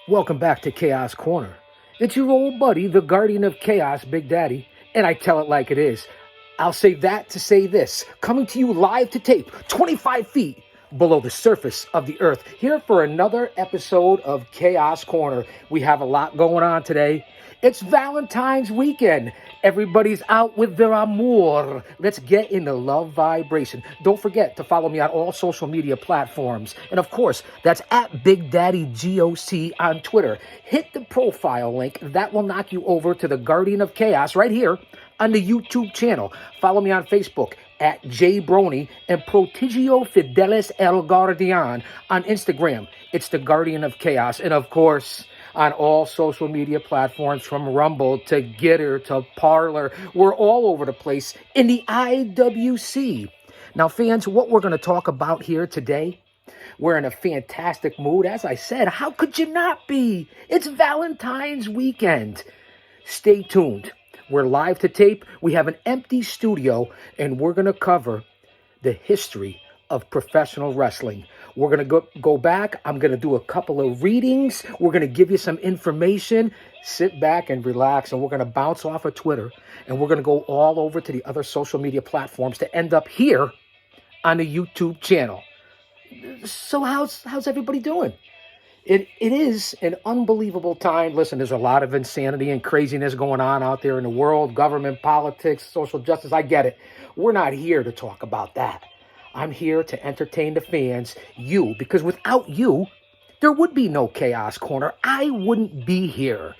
Welcome back to Chaos Corner. It's your old buddy, the guardian of chaos, Big Daddy, and I tell it like it is. I'll say that to say this, coming to you live to tape, 25 feet below the surface of the earth, here for another episode of Chaos Corner. We have a lot going on today. It's Valentine's weekend. Everybody's out with their amour. Let's get in the love vibration. Don't forget to follow me on all social media platforms. And of course, that's at Big Daddy G.O.C. on Twitter. Hit the profile link. That will knock you over to the Guardian of Chaos right here on the YouTube channel. Follow me on Facebook at jbrony and Prodigio Fidelis El Guardian on Instagram. It's the Guardian of Chaos. And of course, on all social media platforms from Rumble to Getter to Parler. We're all over the place in the IWC. Now, fans, what we're going to talk about here today, we're in a fantastic mood. As I said, how could you not be? It's Valentine's weekend. Stay tuned. We're live to tape. We have an empty studio, and we're going to cover the history of professional wrestling. We're going to go back. I'm going to do a couple of readings. We're going to give you some information. Sit back and relax, and we're going to bounce off of Twitter, and we're going to go all over to the other social media platforms to end up here on the YouTube channel. So how's everybody doing? It is an unbelievable time. Listen, there's a lot of insanity and craziness going on out there in the world, government, politics, social justice. I get it. We're not here to talk about that. I'm here to entertain the fans, you, because without you, there would be no Chaos Corner. I wouldn't be here.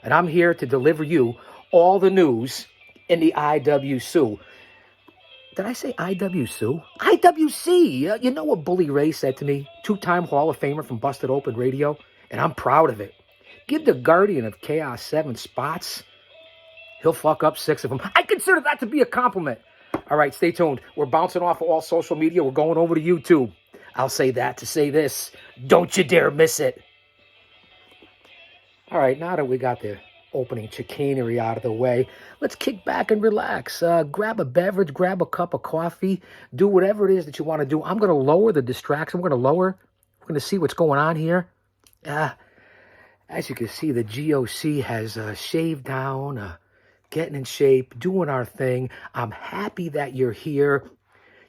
And I'm here to deliver you all the news in the IWC. Did I say IWC? IWC! You know what Bully Ray said to me? Two-time Hall of Famer from Busted Open Radio. And I'm proud of it. Give the Guardian of Chaos 7 spots. He'll fuck up 6 of them. I consider that to be a compliment. All right, stay tuned. We're bouncing off of all social media. We're going over to YouTube. I'll say that to say this. Don't you dare miss it. All right, now that we got the opening chicanery out of the way, let's kick back and relax. Grab a beverage, grab a cup of coffee, do whatever it is that you want to do. I'm going to lower the distraction. We're going to see what's going on here. As you can see, the G.O.C. has shaved down, getting in shape, doing our thing. I'm happy that you're here.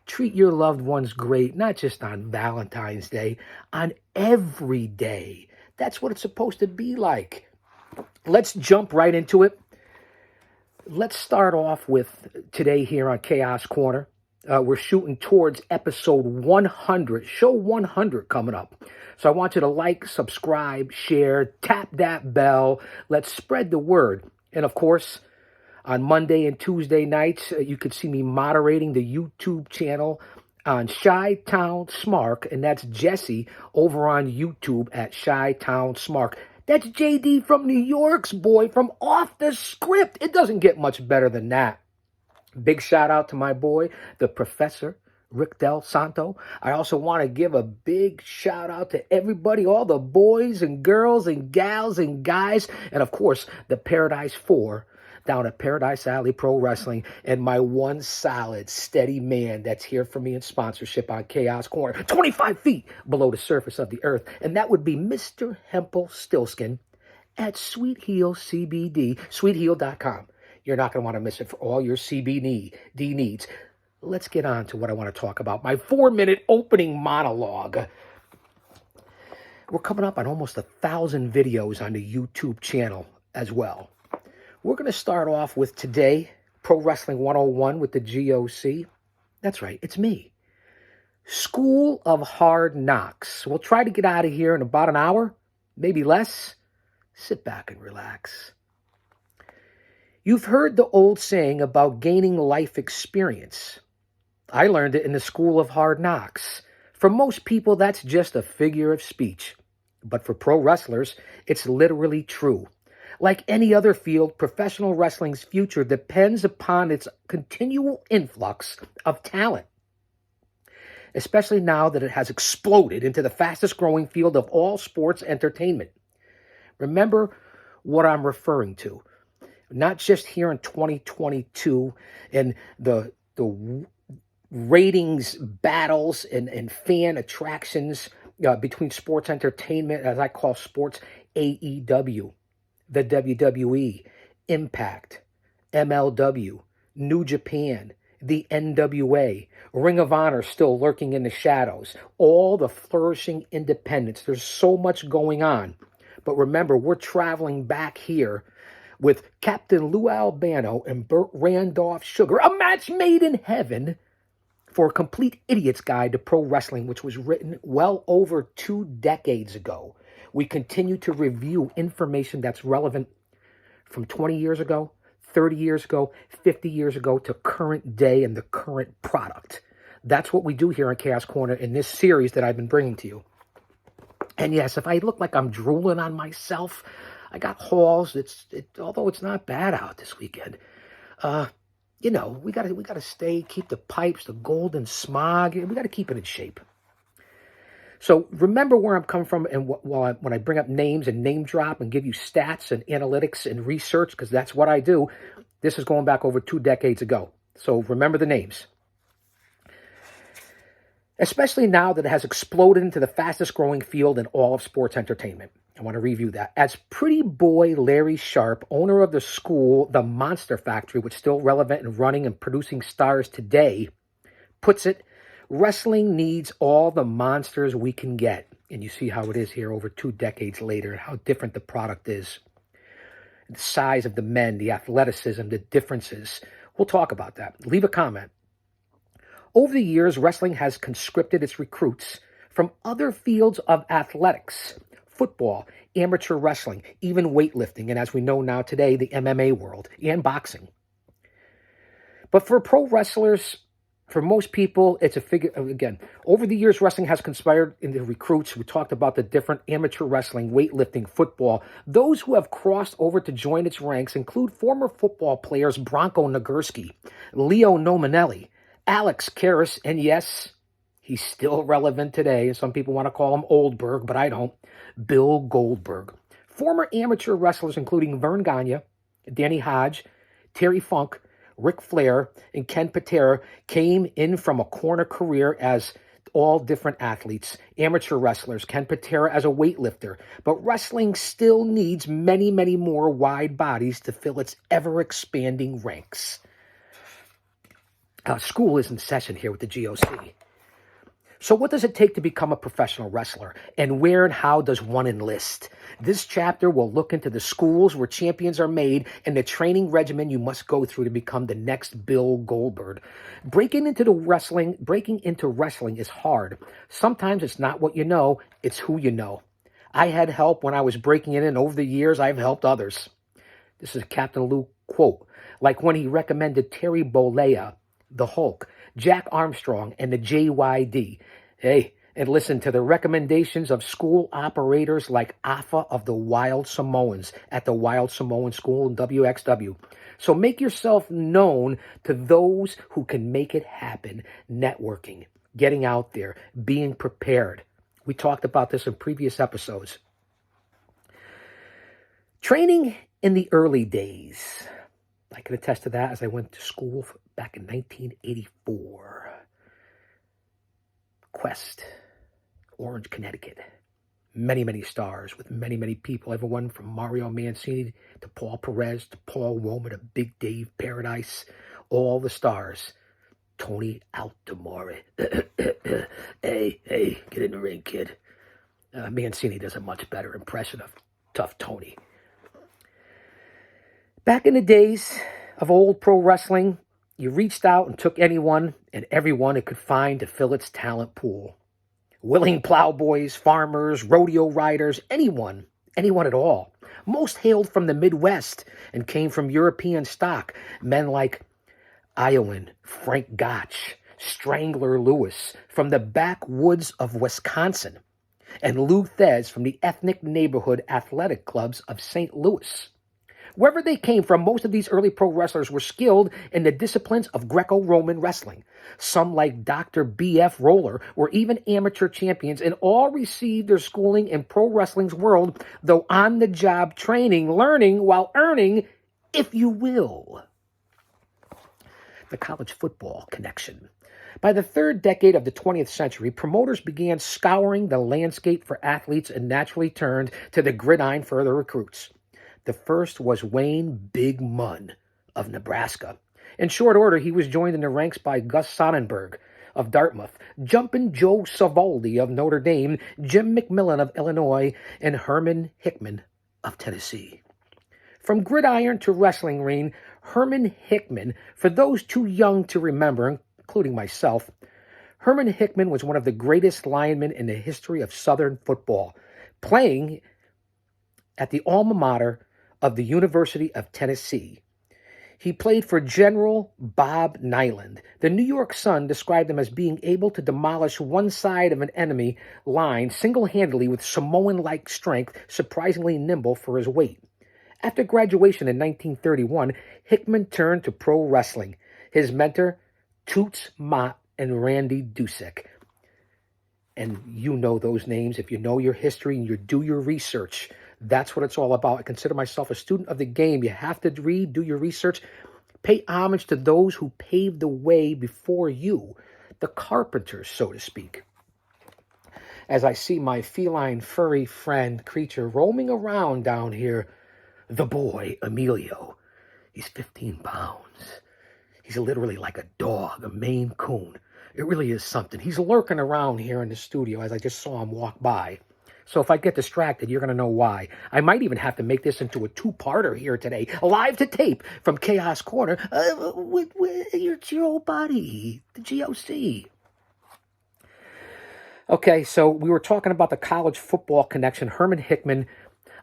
Treat your loved ones great, not just on Valentine's Day, on every day. That's what it's supposed to be like. Let's jump right into it. Let's start off with today here on Chaos Corner. We're shooting towards episode 100, show 100 coming up. So I want you to like, subscribe, share, tap that bell. Let's spread the word. And of course, on Monday and Tuesday nights, you could see me moderating the YouTube channel on Chi-Town Smark, and that's Jesse over on YouTube at Chi-Town Smark. That's JD from New York's boy from Off the Script. It doesn't get much better than that. Big shout out to my boy, the Professor, Rick Del Santo. I also want to give a big shout out to everybody, all the boys and girls and gals and guys, and of course, the Paradise 4 down at Paradise Alley Pro Wrestling, and my one solid, steady man that's here for me in sponsorship on Chaos Corner, 25 feet below the surface of the earth, and that would be Mr. Hempel Stilskin at Sweet Heel CBD, sweetheel.com. You're not going to want to miss it for all your CBD needs. Let's get on to what I want to talk about. My 4-minute opening monologue. We're coming up on almost 1,000 videos on the YouTube channel as well. We're going to start off with today, Pro Wrestling 101 with the G.O.C. That's right, it's me. School of Hard Knocks. We'll try to get out of here in about an hour, maybe less. Sit back and relax. You've heard the old saying about gaining life experience. I learned it in the School of Hard Knocks. For most people, that's just a figure of speech. But for pro wrestlers, it's literally true. Like any other field, professional wrestling's future depends upon its continual influx of talent, especially now that it has exploded into the fastest growing field of all sports entertainment. Remember what I'm referring to. Not just here in 2022 and the ratings battles and fan attractions between sports entertainment, as I call sports, AEW, the WWE, Impact, MLW, New Japan, the NWA, Ring of Honor still lurking in the shadows, all the flourishing independents. There's so much going on. But remember, we're traveling back here with Captain Lou Albano and Burt Randolph Sugar, a match made in heaven, for a complete idiot's guide to pro wrestling, which was written well over 2 decades ago. We continue to review information that's relevant from 20 years ago, 30 years ago, 50 years ago to current day and the current product. That's what we do here in Chaos Corner in this series that I've been bringing to you. And yes, if I look like I'm drooling on myself, I got halls. Although it's not bad out this weekend. We gotta keep the pipes, the golden smog. We gotta keep it in shape. So remember where I'm coming from, and when I bring up names and name drop and give you stats and analytics and research, because that's what I do. This is going back over 2 decades ago. So remember the names. Especially now that it has exploded into the fastest growing field in all of sports entertainment. I want to review that. As pretty boy Larry Sharp, owner of the school, The Monster Factory, which is still relevant and running and producing stars today, puts it, wrestling needs all the monsters we can get. And you see how it is here over 2 decades later, how different the product is. The size of the men, the athleticism, the differences. We'll talk about that. Leave a comment. Over the years, wrestling has conscripted its recruits from other fields of athletics, football, amateur wrestling, even weightlifting, and as we know now today, the MMA world and boxing. But for pro wrestlers, for most people, it's a figure, again, over the years, wrestling has conspired in the recruits. We talked about the different amateur wrestling, weightlifting, football. Those who have crossed over to join its ranks include former football players Bronco Nagurski, Leo Nominelli, Alex Karras, and yes, he's still relevant today. Some people want to call him Oldberg, but I don't. Bill Goldberg. Former amateur wrestlers including Vern Gagne, Danny Hodge, Terry Funk, Ric Flair, and Ken Patera came in from a corner career as all different athletes, amateur wrestlers, Ken Patera as a weightlifter. But wrestling still needs many, many more wide bodies to fill its ever-expanding ranks. School is in session here with the G.O.C. So what does it take to become a professional wrestler? And where and how does one enlist? This chapter will look into the schools where champions are made and the training regimen you must go through to become the next Bill Goldberg. Breaking into wrestling is hard. Sometimes it's not what you know, it's who you know. I had help when I was breaking in, and over the years, I've helped others. This is a Captain Lou quote, like when he recommended Terry Bollea, the Hulk, Jack Armstrong, and the JYD. Hey, and listen to the recommendations of school operators like Afa of the Wild Samoans at the Wild Samoan School in WXW. So make yourself known to those who can make it happen. Networking, getting out there, being prepared. We talked about this in previous episodes. Training in the early days. I can attest to that as I went to school back in 1984. Quest, Orange, Connecticut. Many, many stars with many, many people. Everyone from Mario Mancini to Paul Perez to Paul Roma to Big Dave Paradise. All the stars. Tony Altamore. Hey, get in the ring, kid. Mancini does a much better impression of Tough Tony. Back in the days of old pro wrestling, you reached out and took anyone and everyone it could find to fill its talent pool. Willing plowboys, farmers, rodeo riders, anyone at all. Most hailed from the Midwest and came from European stock. Men like Iowan, Frank Gotch, Strangler Lewis from the backwoods of Wisconsin, and Lou Thez from the ethnic neighborhood athletic clubs of St. Louis. Wherever they came from, most of these early pro wrestlers were skilled in the disciplines of Greco-Roman wrestling. Some, like Dr. B.F. Roller, were even amateur champions, and all received their schooling in pro wrestling's world, though on-the-job training, learning while earning, if you will. The college football connection. By the third decade of the 20th century, promoters began scouring the landscape for athletes and naturally turned to the gridiron for their recruits. The first was Wayne Big Munn of Nebraska. In short order, he was joined in the ranks by Gus Sonnenberg of Dartmouth, Jumpin' Joe Savoldi of Notre Dame, Jim McMillan of Illinois, and Herman Hickman of Tennessee. From gridiron to wrestling ring, Herman Hickman, for those too young to remember, including myself, Herman Hickman was one of the greatest linemen in the history of Southern football, playing at the alma mater of the University of Tennessee. He played for General Bob Nyland. The New York Sun described him as being able to demolish one side of an enemy line single-handedly with Samoan-like strength, surprisingly nimble for his weight. After graduation in 1931, Hickman turned to pro wrestling. His mentor, Toots Mott and Randy Dusek. And you know those names. If you know your history and you do your research, that's what it's all about. I consider myself a student of the game. You have to read, do your research, pay homage to those who paved the way before you, the carpenters, so to speak. As I see my feline, furry friend creature roaming around down here, the boy, Emilio. He's 15 pounds. He's literally like a dog, a Maine Coon. It really is something. He's lurking around here in the studio as I just saw him walk by. So if I get distracted, you're going to know why. I might even have to make this into a two-parter here today, live to tape from Chaos Corner with your old buddy, the G.O.C. Okay, so we were talking about the college football connection, Herman Hickman.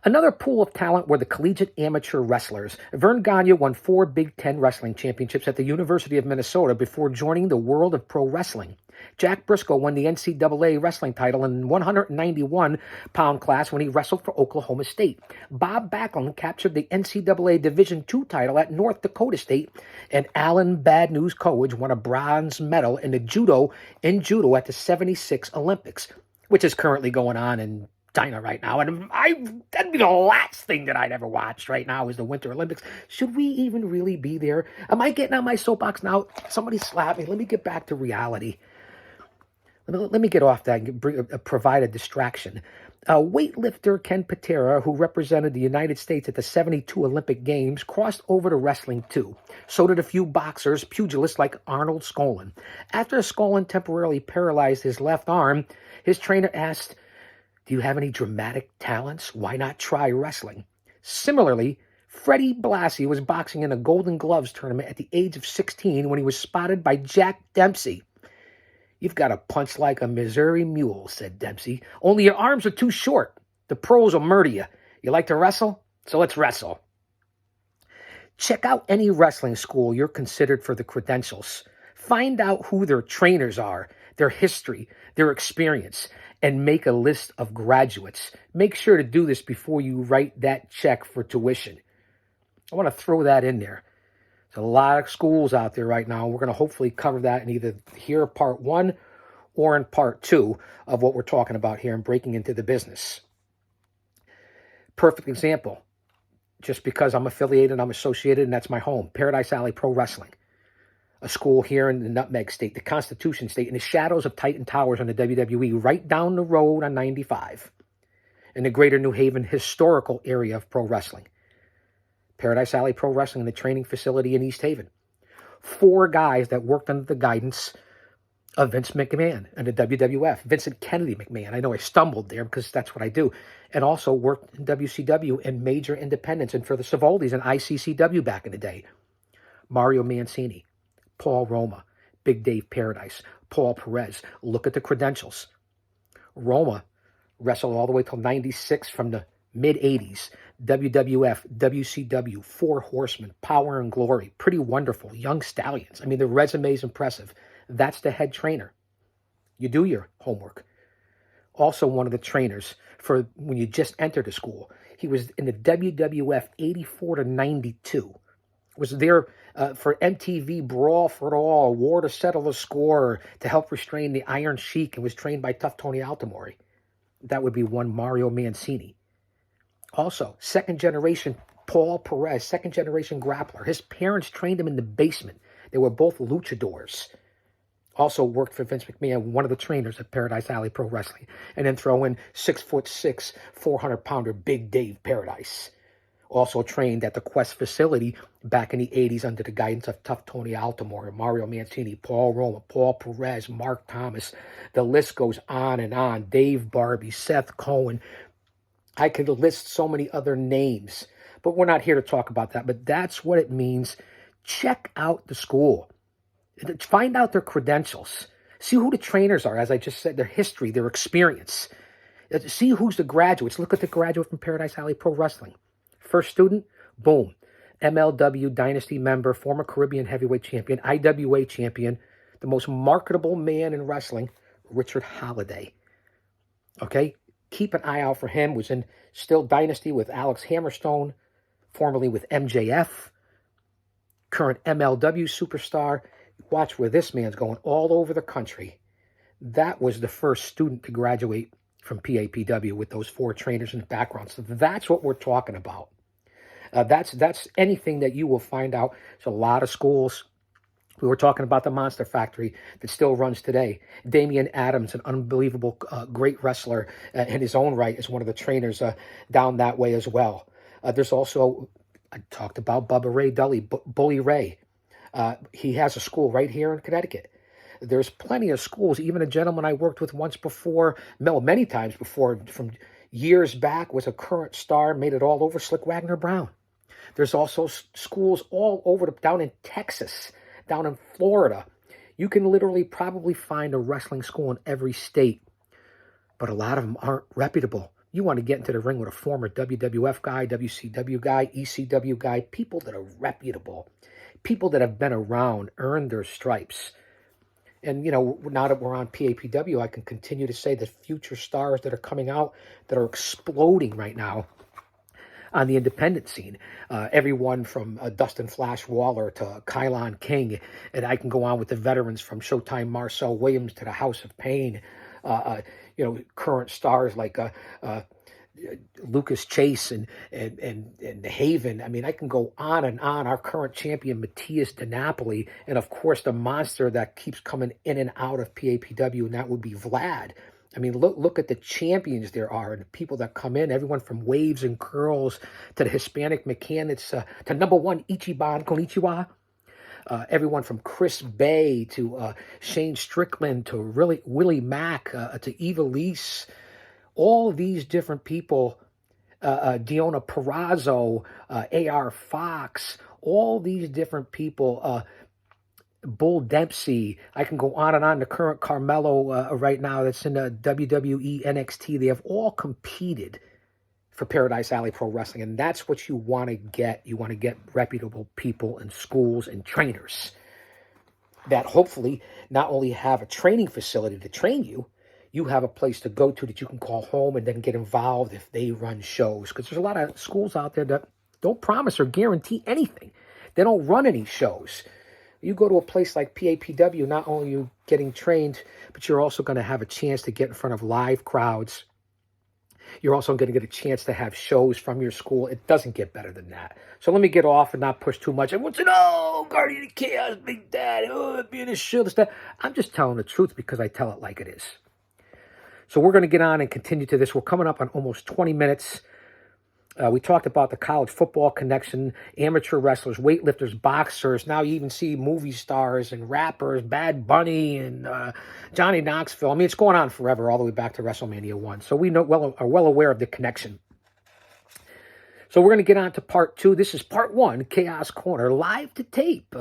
Another pool of talent were the collegiate amateur wrestlers. Vern Gagne won 4 Big Ten wrestling championships at the University of Minnesota before joining the world of pro wrestling. Jack Briscoe won the NCAA wrestling title in 191-pound class when he wrestled for Oklahoma State. Bob Backlund captured the NCAA Division II title at North Dakota State, and Alan Bad News Coage won a bronze medal in judo at the 76 Olympics, which is currently going on in China right now, and that'd be the last thing that I'd ever watch right now is the Winter Olympics. Should we even really be there? Am I getting on my soapbox now? Somebody slap me. Let me get back to reality. Let me get off that and provide a distraction. Weightlifter Ken Patera, who represented the United States at the 72 Olympic Games, crossed over to wrestling too. So did a few boxers, pugilists like Arnold Skolin. After Skolin temporarily paralyzed his left arm, his trainer asked, "Do you have any dramatic talents? Why not try wrestling?" Similarly, Freddie Blassie was boxing in a Golden Gloves tournament at the age of 16 when he was spotted by Jack Dempsey. "You've got a punch like a Missouri mule," said Dempsey. "Only your arms are too short. The pros will murder you. You like to wrestle? So let's wrestle." Check out any wrestling school you're considered for the credentials. Find out who their trainers are, their history, their experience, and make a list of graduates. Make sure to do this before you write that check for tuition. I want to throw that in there. There's a lot of schools out there right now. We're going to hopefully cover that in either here part 1 or in part 2 of what we're talking about here and breaking into the business. Perfect example. Just because I'm affiliated, I'm associated, and that's my home. Paradise Alley Pro Wrestling. A school here in the Nutmeg State, the Constitution State, in the shadows of Titan Towers on the WWE, right down the road on 95, in the greater New Haven historical area of pro wrestling. Paradise Alley Pro Wrestling, the training facility in East Haven. 4 guys that worked under the guidance of Vince McMahon and the WWF, Vincent Kennedy McMahon. I know I stumbled there because that's what I do. And also worked in WCW and major independents and for the Savoldis and ICCW back in the day. Mario Mancini, Paul Roma, Big Dave Paradise, Paul Perez. Look at the credentials. Roma wrestled all the way till 96 from the mid-80s. WWF, WCW, 4 Horsemen, Power and Glory. Pretty wonderful. Young Stallions. I mean, the resume is impressive. That's the head trainer. You do your homework. Also one of the trainers for when you just entered the school. He was in the WWF 84 to 92. Was there for MTV Brawl for It All, War to Settle the Score, to help restrain the Iron Sheik, and was trained by Tough Tony Altomori. That would be one Mario Mancini. Also, second generation Paul Perez, second generation grappler. His parents trained him in the basement. They were both luchadors. Also worked for Vince McMahon, one of the trainers at Paradise Alley Pro Wrestling. And then throw in 6'6", 400-pounder Big Dave Paradise. Also trained at the Quest facility back in the 80s under the guidance of Tough Tony Altomore, Mario Mancini, Paul Roma, Paul Perez, Mark Thomas. The list goes on and on. Dave Barbie, Seth Cohen. I could list so many other names, but we're not here to talk about that. But that's what it means. Check out the school. Find out their credentials. See who the trainers are, as I just said, their history, their experience. See who's the graduates. Look at the graduate from Paradise Alley Pro Wrestling. First student, boom. MLW Dynasty member, former Caribbean heavyweight champion, IWA champion, the most marketable man in wrestling, Richard Holliday. Okay? Keep an eye out for him. Was in still Dynasty with Alex Hammerstone, formerly with MJF, current MLW superstar. Watch where this man's going all over the country. That was the first student to graduate from PAPW with those 4 trainers in the background. So that's what we're talking about. That's anything that you will find out. There's a lot of schools. We were talking about the Monster Factory that still runs today. Damian Adams, an unbelievable great wrestler in his own right, is one of the trainers down that way as well. There's also, I talked about Bubba Ray Dudley, Bully Ray. He has a school right here in Connecticut. There's plenty of schools. Even a gentleman I worked with once before, many times before, from years back, was a current star, made it all over, Slick Wagner Brown. There's also schools all over, down in Texas, down in Florida. You can literally probably find a wrestling school in every state, but a lot of them aren't reputable. You want to get into the ring with a former WWF guy, WCW guy, ECW guy, people that are reputable, people that have been around, earned their stripes. And, you know, now that we're on PAPW, I can continue to say the future stars that are coming out that are exploding right now on the independent scene. Everyone from Dustin Flash Waller to Kylon King. And I can go on with the veterans from Showtime Marcel Williams to the House of Pain. You know, current stars like Lucas Chase and Haven. I mean, I can go on and on. Our current champion, Matthias DiNapoli, and of course the monster that keeps coming in and out of PAPW, and that would be Vlad. I mean, look at the champions there are and the people that come in, everyone from Waves and Curls to the Hispanic Mechanics to #1 Ichiban Konnichiwa. Everyone from Chris Bay to Shane Strickland to Willie Mack to Eva Lise. All these different people, Diona Perazzo, A.R. Fox, all these different people, Bull Dempsey. I can go on and on. The current Carmelo right now that's in the WWE NXT. They have all competed for Paradise Alley Pro Wrestling, and that's what you want to get. You want to get reputable people and schools and trainers that hopefully not only have a training facility to train you, you have a place to go to that you can call home and then get involved if they run shows. Because there's a lot of schools out there that don't promise or guarantee anything. They don't run any shows. You go to a place like PAPW, not only are you getting trained, but you're also going to have a chance to get in front of live crowds. You're also going to get a chance to have shows from your school. It doesn't get better than that. So let me get off and not push too much. Everyone said, oh, Guardian of Chaos, Big Daddy, oh, being a shield, this, that. I'm just telling the truth because I tell it like it is. So we're going to get on and continue to this. We're coming up on almost 20 minutes. We talked about the college football connection, amateur wrestlers, weightlifters, boxers. Now you even see movie stars and rappers, Bad Bunny and Johnny Knoxville. I mean, it's going on forever, all the way back to WrestleMania 1. So we are well aware of the connection. So we're going to get on to part 2. This is part 1, Chaos Corner, live to tape.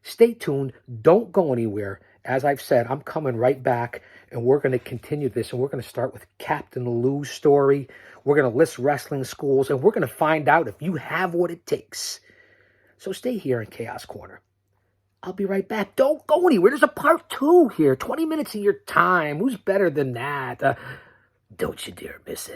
Stay tuned. Don't go anywhere. As I've said, I'm coming right back, and we're going to continue this, and we're going to start with Captain Lou's story. We're going to list wrestling schools, and we're going to find out if you have what it takes. So stay here in Chaos Corner. I'll be right back. Don't go anywhere. There's a part 2 here. 20 minutes of your time. Who's better than that? Don't you dare miss it.